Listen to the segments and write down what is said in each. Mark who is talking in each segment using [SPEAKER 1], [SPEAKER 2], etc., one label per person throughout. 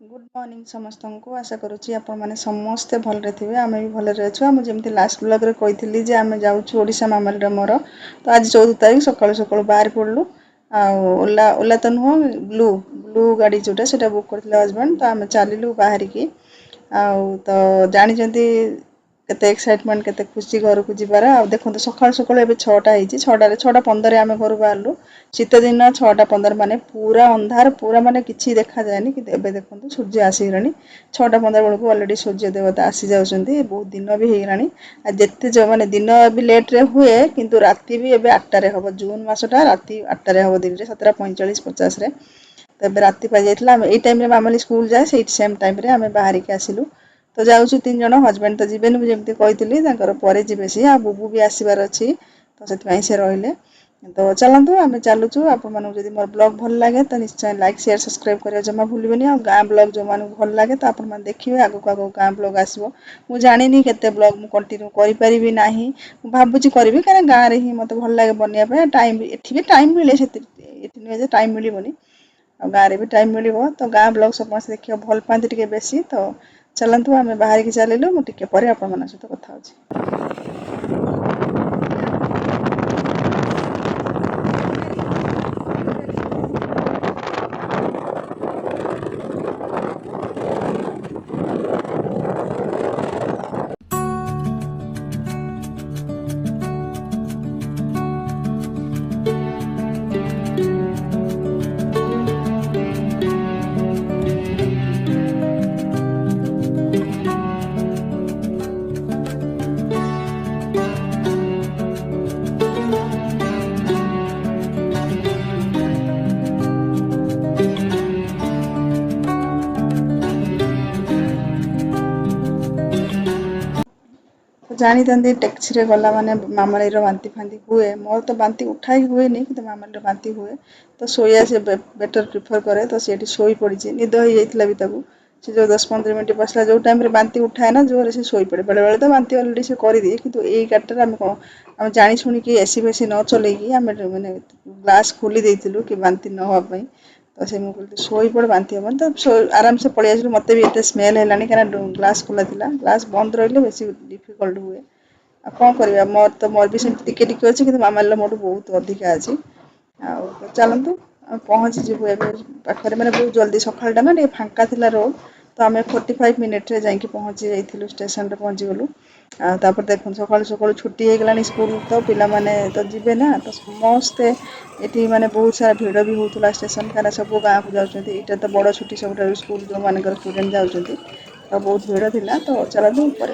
[SPEAKER 1] Good morning समस्त को आशा करुच्ची आपण मैंने समस्ते भलरे थे आम भी भलरे अच्छु आम जमी लास्ट ब्लॉग रे कही जे आम जाऊँ ओडिशा मामाली मोर तो आज 14 तारीख सकाଳୁ सकाଳୁ बाहर पड़लु ओला ओला तो नुह ब्लू ब्लू गाड़ी जोटा से बुक करते हजबैंड तो आम चलू बाहरिकी तो जानी केते एक्साइटमेंट केते खुशी घर को जीवार आ देखो सकाळୁ सकाळୁ ए 6टा होती 6:15 आम घर बाहरलु शीत दिन 6:15 माने पूरा अंधार पूरा माने किसी देखा जाएनि कि देखो सूर्य आसीगलानी 6:15 बेलू अलरेडी सूर्य देवता आसी जाऊँच बहुत दिन भी होगलानी जिते माने दिन भी लेट्रे हुए किंतु राति भी एवं 8टारे हम जून मसटा राति 8टारे हम दिन में 7:45-50 तो राति पाई जाइए आम यही टाइम मामाली स्कूल जाए से सेम टाइम आम बाहर के आसिलु तो जाऊँ 3 जन हजबैंड तो जीवन जमी कही पर जी सी आ बुबू भी आसबार अच्छी तो से रही तो चलतु आम चलुचु आपड़ी मोर ब्लॉग भल लगे तो निश्चय लाइक शेयर सब्सक्राइब करा जमा भूलें आ गाँ ब्लॉग जो मानक भल लगे तो आप देखिए आगक आगक गाँ ब्लॉग आसो मुझे जानी केते ब्लॉग मुझे कंटिन्यू करी ना भावुँ करी कहीं गाँव में ही मत भल लगे बनवाई टाइम ये टाइम मिले नुहे टाइम मिलनी गाँव भी टाइम मिल तो गाँ ब्लॉग समस्त देखिए भल पाती टे बेसी तो चलतु आम बाहर की चलू मुझे पर आपण सहित कथा हो जानी था टैक्सी रे गला माने मामाली बांती फांती हुए मोर तो बांती उठाई हुए नहीं कि मामाली बांती हुए तो सोया से बेटर प्रिफर करे तो सी शोई पड़ी निद हो जाता भी ताकू से जो 10-15 मिनट बसला जो टाइम बांती उठाए ना जोर से शोई पड़े बेले बेले तो बांती अलरेडी से कर दिए कि यही गाड़ी आम कौन आम जानी शुणी एसी बेसी न चलैकी आम मैंने ग्लास खोली देलु कि बांती न होगापाई तो से मुझे शोपड़ बांती हम तो आराम से पलि आसलु मत भी ये स्मेल है क्या ग्लास खोला था ग्लास बंद रही बेसी डिफिकल्ट हुए आ कौन करवा मोर भी सेमती टिके टिके अच्छी कि मामाली मोटू बहुत अधिका अच्छी चलतु पहुँची जीवु पाखे मैंने बहुत जल्दी सकाळटा ना फांका थिला रोड तो आम 45 मिनिट रे जाकि पहुँची जाइलु स्टेशन रे पहुँची गलु तापर देखो सकाळु सकाळु छुट्टी हो गलानी स्कूल तो पिला माने तो जीवे ना तो समस्ते ये माने बहुत सारा भिड़ भी होता स्टेशन क्या सब गाँव को जाऊँगी यहाँ तो बड़ छुट्टी सब स्कूल जो मान स्टूडेंट जाऊँगी तो बहुत भिड़ थिला तो चलतु पर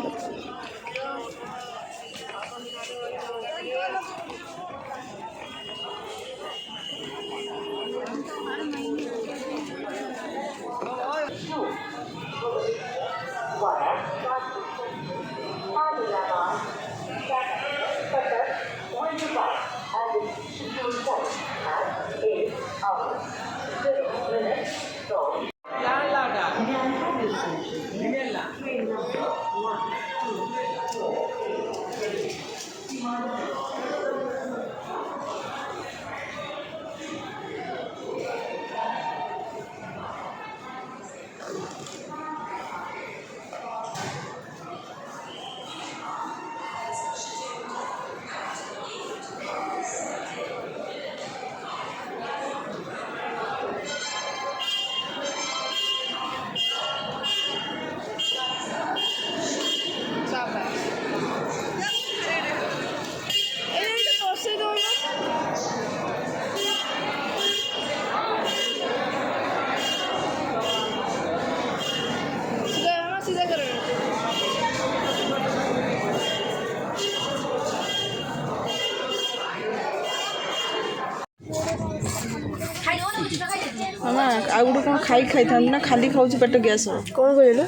[SPEAKER 1] मामा आउ गोटे कौन खाई खाई था ना खाली खाऊँ पेट गैस हो
[SPEAKER 2] कौन कहल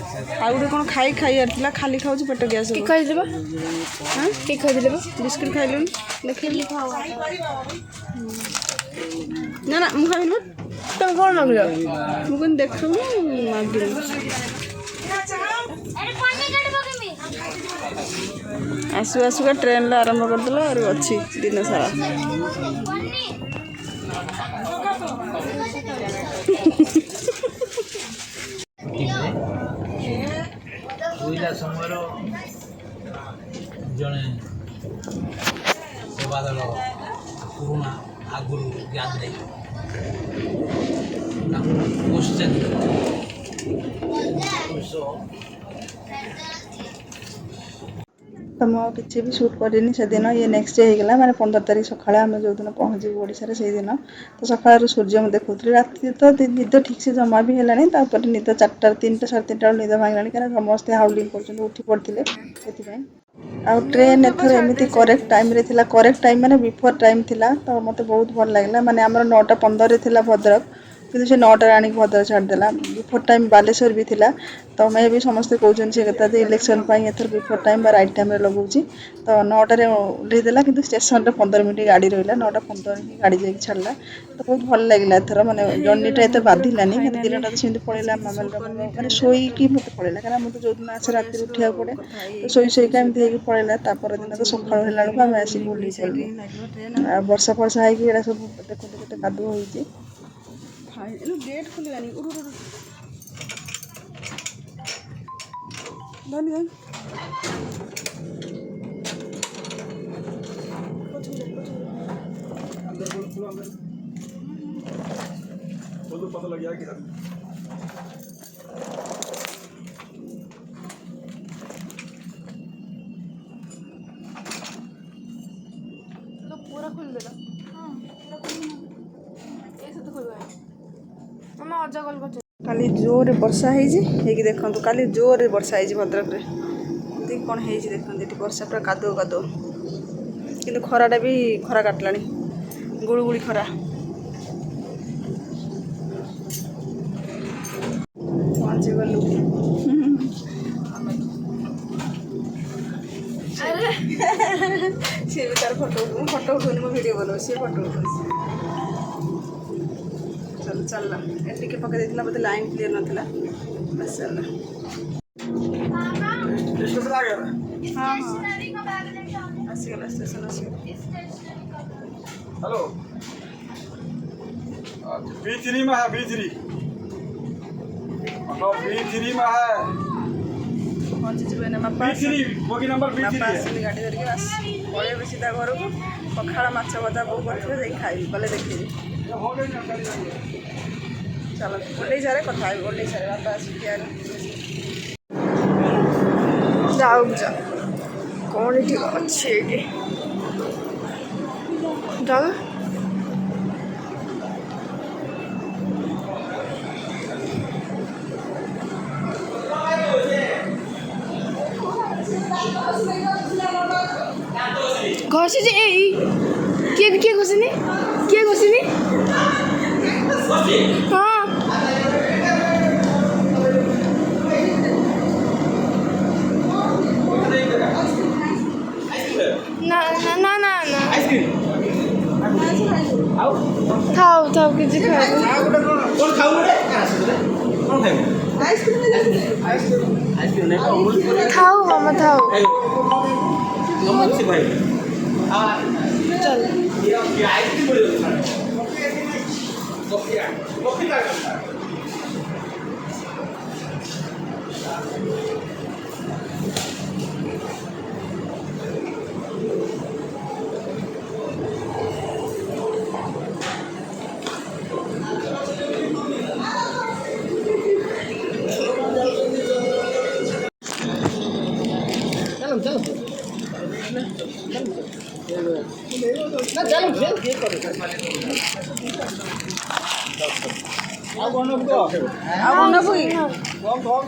[SPEAKER 1] आउ गोटे कौन खाई खाई आरला खाली खाऊँ पेट गैस हो
[SPEAKER 2] खाइदेबा
[SPEAKER 1] हाँ
[SPEAKER 2] के खाइदेबा
[SPEAKER 1] बिस्किट खाइलुन देखिए ना ना मुझे खाइलु
[SPEAKER 2] तुम कौन मांगल
[SPEAKER 1] मुझे देख मागिल आसु आसुका ट्रेन आरंभ करदेला और अच्छी दिन सारा
[SPEAKER 2] ଶୋଇଲା ସମୟର ଜଣେ ସେବାଦଳ ପୁରୁଣା ଆଗରୁ ଜ୍ଞାନ ନେଇ ତାଙ୍କୁ କ୍ୱେଶ୍ଚନ୍
[SPEAKER 1] ତ ମୁଁ ଆଉ କିଛି ବି ସୁଟ୍ କରିନି ସେଦିନ। ଇଏ ନେକ୍ସଟ ଡେ ହେଇଗଲା, ମାନେ 15 ତାରିଖ ସକାଳେ ଆମେ ଯେଉଁଦିନ ପହଞ୍ଚିବୁ ଓଡ଼ିଶାରେ ସେଇଦିନ। ତ ସକାଳରୁ ସୂର୍ଯ୍ୟ ମୁଁ ଦେଖୁଥିଲି। ରାତି ତ ନିଦ ଠିକ୍ ସେ ଜମା ବି ହେଲାଣି। ତାପରେ ନିଦ 4ଟା 3ଟା 3:30 ବେଳକୁ ନିଦ ଭାଙ୍ଗିଲାଣି, କାରଣ ସମସ୍ତେ ହାଉଲିଂ କରୁଛନ୍ତି, ଉଠି ପଡ଼ିଥିଲେ ସେଥିପାଇଁ। ଆଉ ଟ୍ରେନ୍ ଏଥର ଏମିତି କରେକ୍ଟ ଟାଇମ୍ରେ ଥିଲା। କରେକ୍ଟ ଟାଇମ୍ ମାନେ ବିଫୋର୍ ଟାଇମ୍ ଥିଲା। ତ ମୋତେ ବହୁତ ଭଲ ଲାଗିଲା। ମାନେ ଆମର 9ଟା 15ରେ ଥିଲା ଭଦ୍ରକ, କିନ୍ତୁ ସେ 9ଟାରେ ଆଣିକି ଭଦ୍ରକ ଛାଡ଼ିଦେଲା। ବିଫୋର୍ ଟାଇମ୍ ବାଲେଶ୍ୱର ବି ଥିଲା। ତ ମେ ବି ସମସ୍ତେ କହୁଛନ୍ତି ସେ କଥା ଯେ ଇଲେକ୍ସନ୍ ପାଇଁ ଏଥର ବିଫୋର୍ ଟାଇମ୍ ବା ରାଇଟ୍ ଟାଇମ୍ରେ ଲଗାଉଛି। ତ 9ଟାରେ ଓହ୍ଲେଇ ଦେଲା, କିନ୍ତୁ ଷ୍ଟେସନରେ 15 ମିନିଟ୍ ଗାଡ଼ି ରହିଲା। 9ଟା 15 ହିଁ ଗାଡ଼ି ଯାଇକି ଛାଡ଼ିଲା। ତ ବହୁତ ଭଲ ଲାଗିଲା ଏଥର। ମାନେ ଜର୍ଣ୍ଣିଟା ଏତେ ବାଧିଲାନି, ମାନେ ଦିନଟା ତ ସେମିତି ପଳେଇଲା। ମାନେ ଶୋଇକି ମୋତେ ପଳେଇଲା, କାରଣ ମୁଁ ତ ଯେଉଁଦିନ ଆସେ ରାତିରେ ଉଠିବାକୁ ପଡ଼େ। ତ ଶୋଇକା ଏମିତି ହେଇକି ପଳେଇଲା। ତାପର ଦିନ ତ ସକାଳୁ ହେଲା ବେଳକୁ ଆମେ ଆସିକି ବୁଲିକି ପଡ଼ିଲୁ। ଆଉ ବର୍ଷା ଫର୍ଷା ହେଇକି ଏଇଟା ସବୁ ଦେଖନ୍ତୁ କେତେ କାଦୁଅ ହେଇଛି। ଗେଟ୍ ଖୋଲିବାନି, ଧନି ଧନି पता लग गया कि पूरा खोल देला। हां पूरा खोल ऐसे तो खोलवा मामा अजा कॉल कर। काली जोर वर्षा ହେଇକି ଦେଖନ୍ତୁ। କାଲି ଜୋରରେ ବର୍ଷା ହେଇଛି ଭଦ୍ରକରେ। ଏତିକି କ'ଣ ହେଇଛି ଦେଖନ୍ତୁ। ଏଠି ବର୍ଷା ପୁରା କାଦୁଅ କାଦୁଅ, କିନ୍ତୁ ଖରାଟା ବି ଖରା କାଟିଲାଣି, ଗୁଳୁଗୁଳି ଖରା। ପହଞ୍ଚିଗଲୁ। ସିଏ ବି ତାର ଫଟୋ ଉଠଉନି, ମୁଁ ଭିଡ଼ିଓ ବନଉଛି, ସିଏ ଫଟୋ ଉଠଉଛି। ଚାଲ ଟିକେ ପକେଇ ଦେଇଥିଲା, ବୋଧେ ଲାଇନ୍ କ୍ଲିୟର ନଥିଲା। ବସ୍ ଚାଲ। ହଁ ଆସିଗଲା, ଷ୍ଟେସନ ଆସିଗଲା। हेलो B3 में है, B3 में है। पहुँचीଯିବେ ना बापा। बोगी नंबर B3 बापा आसिले गाड़ी धरिକି बस पळेबे सीधा घरକୁ। पखाଳ ମାଛ ଭଜା ବୋଉ କରିଥିବେ, ଯାଇକି ଖାଇବି, ଗଲେ ଦେଖିବି। ଚାଲ ଓହ୍ଲେଇସାରେ କଥା ହେବି। ଓହ୍ଲେଇସାରେ ବାପା ଆସିକି ଯାଉଛ କ'ଣ ଏଠି ଅଛି ଏଇଠି ଯାଉ।
[SPEAKER 3] ଘଷିଛି ଏଇ କିଏ କିଏ ଘଷିନି କିଏ ଘଷିନି ହଁ ନା ନା ନା ନା ନା ଥାଉ ଥାଉ କିଛି ଖାଇବୁ ଥାଉ ମାମା ଥାଉ चल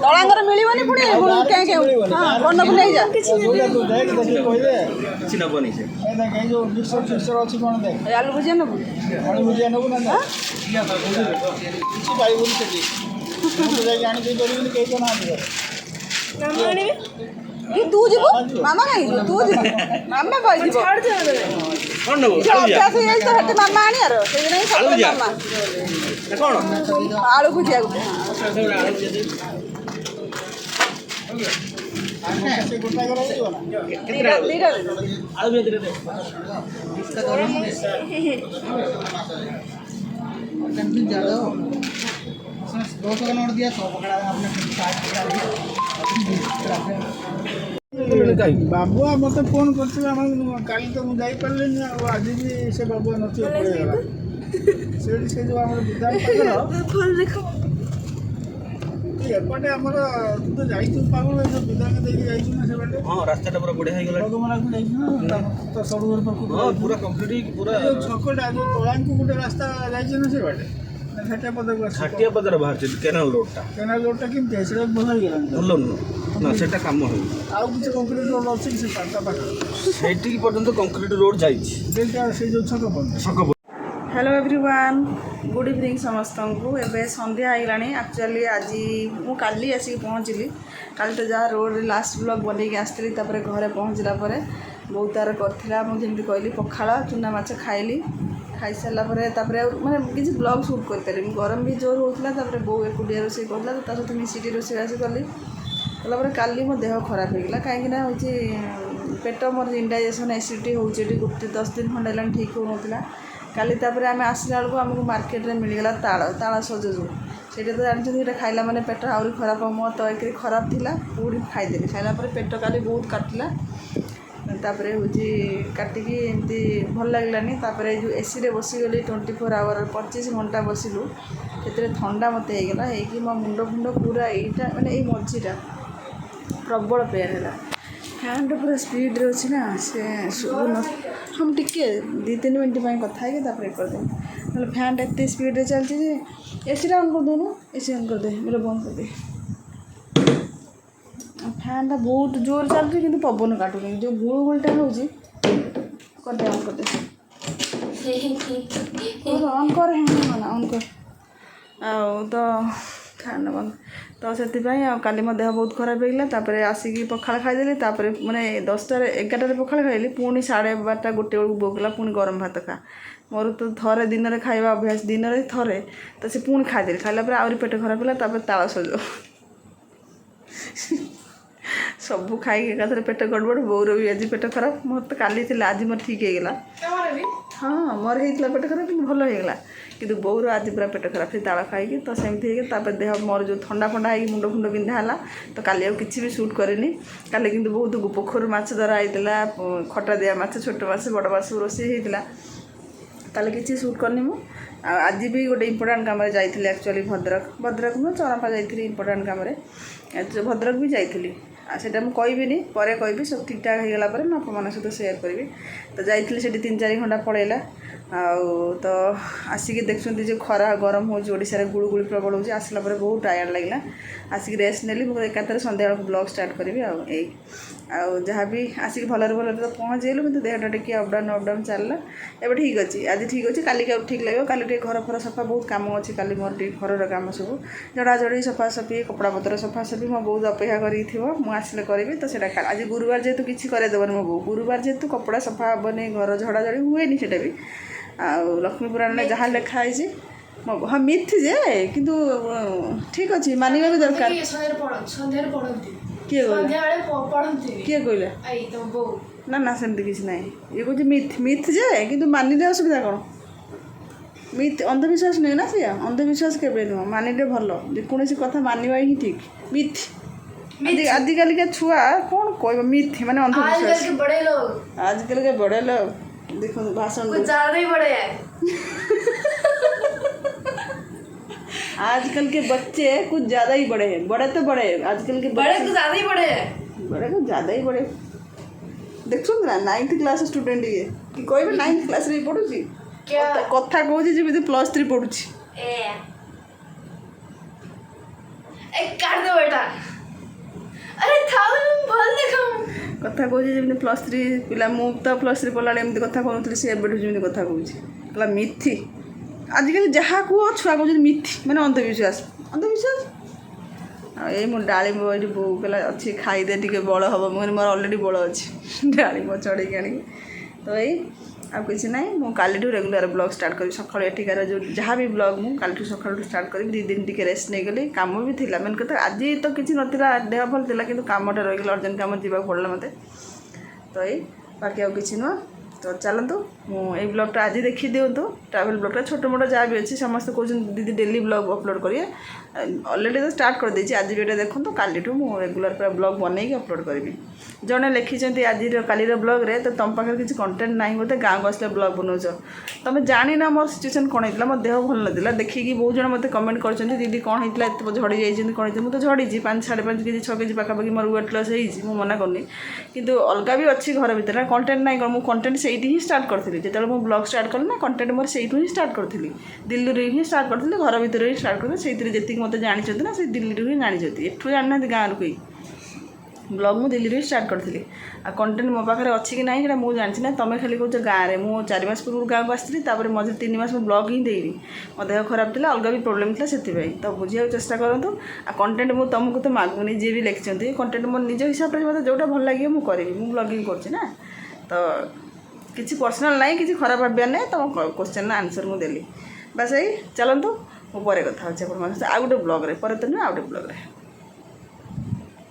[SPEAKER 1] ଦଳାଙ୍କର ମିଳିବନି ପୁଣି ବନକୁ ନେଇଯା।
[SPEAKER 4] କିଛି ନବନି ସେ ଯୋଉ ମିକ୍ସର ଅଛି କ'ଣ ଦେଖ
[SPEAKER 1] ଆଳୁ ଭୁଜିଆ ନେବୁ,
[SPEAKER 4] ଆଳୁ ଭୁଜିଆ ନେବୁ ନା କିଛି ପାଇବୁନି ସେଠି। ଯାଇକି ଆଣି ଦେଇପାରିବୁନି, କେହି ତ ନାହାନ୍ତି ଘରେ।
[SPEAKER 1] ତୁ ଯିବୁ ମାମା କାହିଁ ଯିବୁ, ତୁ ଯିବୁ ମାମା କହିଯିବ।
[SPEAKER 4] କ'ଣ ନେବୁ
[SPEAKER 1] ଅଭ୍ୟାସ ହେଇଯାଇଛି ତ ସେଠି ମାମା ଆଣିବାର, ସେଇଥିପାଇଁ ସବୁବେଳେ ମାମା।
[SPEAKER 4] କ'ଣ
[SPEAKER 1] ଆଳୁ ଭୁଜିଆକୁ
[SPEAKER 4] ସେ ଗୋଟାକ ରହିଯିବ ନା
[SPEAKER 1] ଦିଟା
[SPEAKER 4] ଆଳୁ ଭୁଜିଆ ଦେ आपने 200 का नोट दिया 100 पकड़ा आपने 60 पकड़ा दिया बाबुआ मत फोन कर काली तो मुझे जापारे आज भी से बाबुआ नथी पड़ेगा से जो आम विद्यालय एपटे आमर तू तो जाइछु पागल जो विद्यालय देखिए जाइछु ना से
[SPEAKER 2] हाँ रास्ता पूरा बढ़िया हो गला
[SPEAKER 4] भगवान जाइछु ना तो सब
[SPEAKER 2] हाँ पूरा कंप्लीट पूरा
[SPEAKER 4] छकटा जो तलांकु गोटे रास्ता जाइछु ना से बाटे घाटिया पदक
[SPEAKER 2] घाटिया पदर बाहर केनाल रोडटा
[SPEAKER 4] केनाल रोडटा केमती से भल हो गला
[SPEAKER 2] ଭଲ ନୁହଁ ନା ସେଟା କାମ ହେଇନି
[SPEAKER 4] ଆଉ କିଛି କଂକ୍ରିଟ ରୋଡ ଅଛି ସେ ପାଖା ପାଖା
[SPEAKER 2] ସେଇଠିକି ପର୍ଯ୍ୟନ୍ତ କଂକ୍ରିଟ ରୋଡ ଯାଇଛି
[SPEAKER 4] ସେଇଟା ସେ ଯେଉଁ ଛକ ପର୍ଯ୍ୟନ୍ତ
[SPEAKER 2] ଛକ
[SPEAKER 1] हेलो एवरीवन गुड इवनिंग समस्त को एवं संध्या होगलानी एक्चुअली आज मु काली आसिक पहुँचली काली तो जहाँ रोड लास्ट ब्लॉग बनैक आसती घरे पहुँचला बहुत तार करथिला मुझे कहली पखाला चुना माछ खाइली खाई सारापर माने किसी ब्लॉग शूट कर पारे गरम भी जोर होता बो एकुटिया रोसे करला सहित मिसिटी रोसेबास कली कलापर काली मो देह खराब होगा कहीं पेट मोर इंडाइजेसन एसिडिटी होती गोटे 10 दिन खंड है ठीक हो काली तापर आम आसला बेलू आमको मार्केट में मिलगला ताड़ सज जो ସେଇଟା ତ ଜାଣିଛନ୍ତି ଏଇଟା ଖାଇଲା ମାନେ ପେଟ ଆହୁରି ଖରାପ ମୋ ତ ଏକରେ ଖରାପ ଥିଲା ପୁଣି ଖାଇଦେଲି ଖାଇଲା ପରେ ପେଟ କାଲି ବହୁତ କାଟିଲା ତାପରେ ହେଉଛି କାଟିକି ଏମିତି ଭଲ ଲାଗିଲାନି ତାପରେ ଯେଉଁ ଏସିରେ ବସିଗଲି 24 ଆୱାର 25 ଘଣ୍ଟା ବସିଲୁ ସେଥିରେ ଥଣ୍ଡା ମୋତେ ହେଇଗଲା ହେଇକି ମୋ ମୁଣ୍ଡ ପୁରା ଏଇଟା ମାନେ ଏଇ ମଝିଟା ପ୍ରବଳ ପେନ୍ ହେଲା ଫ୍ୟାନ୍ଟା ପୁରା ସ୍ପିଡ଼୍ରେ ଅଛି ନା ସେ ଶୁଭୁନ हम टिके 2-3 मिनट में कथा है तापर करदे ना फैन एत स्पीड चलती जे एसी ऑन कर दूनु एसी ऑन कर दे मेरे बंद कर दे फैन बहुत जोर चलती कि पवन काटुनी जो गुलगुलटा हो कर दे ऑन कर ऑन कर तो फैन बंद तो से काली मो देह बहुत खराब होगा तापर आसिक पखाड़ खाईदेली माने 10-11 पखाड़ खाइली पुणी 12:30 1 बेलू बोकला पुणी गरम भात खा मोर तो थरे दिन में खाଇବା अभ्यास दिन में थरे तो से पुणी खाईदेली खाइला आहरी पेट खराब है तापर ताल सज सब खाई एकाथरे पेट गड़बड़ बोर भी आज पेट खराब मोर तो काली थी आज मोर ठीक होगा हाँ मोर होता पेट खराब कि भल होगा कि बोर आज पूरा पेट खराब से ताड़ खाई तो सेमती है देह मोर जो ठंडा फंडा है मुंड फुंड बिंधा है तो काली आ किसी भी सूट करेनि काली किंतु बहुत पोखर माछ धरा होता खटा दिया माछ छोट माछ बड़ माछ रोषे होता काली किसी सूट करनी मु आज भी गोटे इंपोर्टाट कम जाइए एक्चुअली भद्रक नुह चरपा जाइए इंपोर्टाट कम भद्रक भी जाइए सेटा मुझे कहबिनी पर कहि सब ठीक ठाक होगला मैं आप सहित सेयार करी तो जाइए 3-4 घंटा पड़ेगा तो आसिक देखते जो खरा गरम होशार गुड़गुड़ी प्रबल हो आसला बहुत टायर्ड लगे आसिक रेस्ट नेली मुझे एकाथरे सन्ध्या ब्लॉग स्टार्ट करी जहाँ भी आसिक भलरे भलरे तो पहुँचेलु कि देहटा टे अपडाउन चलला एवं ठीक अच्छे आज ठीक अच्छे काली ठीक लगे काली टे घर फर सफा बहुत कम अच्छे काली मोर टे घर काम सब झड़ाझड़ी सफासफी कपड़ा पतर सफासफी मो बहुत अपेक्षा कर आसिले करी तो सेटा आज गुरुवार जेहेतु किसी करदेवनी मो बो गुरुवार जेहेतु कपड़ा सफा हेनी घर झड़ाझड़ी हुए सेटा भी लक्ष्मी पुराण में जहाँ लिखाई हाँ मिथ जे किंतु ठीक अच्छे मानिबा भी दरकार किए कहला ना ना सेमती किसी ना ये कह मिथ जे किंतु मानिले असुविधा कौन मिथ अंधविश्वास नुहे ना सी अंधविश्वास केवे नुह मानिले भल जेकोसी कथा मानवा ही ठीक मिथ आजिकल के छुआ कौन कह मिथ माने अंधविश्वास आजकल के बड़े लोग देखो भाषण
[SPEAKER 3] कुछ ज़्यादा ही बड़े हैं
[SPEAKER 1] आजकल के बच्चे कुछ ज़्यादा ही बड़े हैं बड़े तो बड़े हैं आजकल के
[SPEAKER 3] बड़े कुछ ज़्यादा ही बड़े हैं
[SPEAKER 1] बड़े कुछ ज़्यादा ही बड़े देखो ना 9th क्लास स्टूडेंट ये कि कोई भी 9th क्लास रे पढ़ुची
[SPEAKER 3] क्या
[SPEAKER 1] कथा कहूँ जमी +3 पढ़ुची
[SPEAKER 3] काट दो बेटा अरे था भल देखा
[SPEAKER 1] कथा कहूँ जमी +3 पिला मु तो +3 पढ़ला एमती कथा कहूँ सी एबेठू जमी कथा कहूँ मिथि आजिकल जहाँ कह छुआ कहते मिथि मैंने अंधविश्वास ये मो डालिम ये बो कहला अच्छी खाईदे टे बड़ हम मुझे मोर अलरेडी बड़ अच्छी डालिम चढ़ेक आनी तो यही आ किसी ना मुझे काली रेगुलर ब्लॉग स्टार्ट करी सकाल एठिकार जो जहाँ भी ब्लॉग मुझे काली सका स्टार्ट करी 2 दिन टी रेस्ट नहीं गली कम भी थी मेन कथा आज तो किसी नाला देह भल था कि कमटा रही अर्जेंट कम जावाक पड़ा मत तो यही बाकी आउ कि नुह तो चलतु मुझे ब्लॉगटा आज देखी दिंतु ट्रैवल ब्लॉगटा छोट मोट जहाँ भी अच्छी समस्त कहते दीदी डेली ब्लॉग अपलोड करिए अलरेडी तो स्टार्ट कर देछि आज वीडियो देखो कालीठू मु रेगुलर पूरा ब्लॉग बनैकी अपलोड करी जड़े लिखिं आज कालीर ब्लॉग रे तो तुम पाखे किसी कंटेंट ना बोलते गाँव को आसले ब्लॉग बनाऊच तुम जानी ना मोर सिचुएसन कौन होता मो देह भल ना देखिकी बहुत जन मत कमेंट कर दीदी कौन होता है झड़ी जाइए कौन होता मुझे झड़ी 5 साढ़े 5 केजी 6 केजी पाखापाखि मोर वेट लॉस हो मना करनी किंतु अलग भी अच्छी घर भितर कंटेंट ना मुझे कंटेंट से ही स्टार्ट करी जो मुझे ब्लॉग स्टार्ट कली ना कंटेंट मोर से ही स्टार्ट करी दिल्ली ही स्टार्ट करी घर भितर ही स्टार्ट करी से जी मत जानते ना से दिल्ली ही जानते एठू जाना गाँव कोई ब्लॉग मुझे दिल्ली ही स्टार्ट करी आ कंटेंट मो पाखे अच्छी कि ना मुझे जानची ना तुम खाली कौच गाँव में मुझे 4 मास पूर्व गाँव को आसती मझे 3 मास में ब्लॉग ही देनी मो देह खराब था अलग भी प्रोब्लेम था से तो बुझे चेष्टा करूँ आ कंटेंट मुझे तुमको तो मागुनी जी भी लिखिं कंटेंट मो निज हिसाब से मतलब जोटा भल लगे मुझे करी मुझे ब्लॉगिंग करना तो किसी पर्सनाल ना कि खराब भाविया ना तुम क्वेश्चन आंसर मुझे देली बस यही चलतु मो पर कथा अच्छे आउ गोटे ब्लॉग रे पर तो ना आउ गोटे ब्लॉग रे।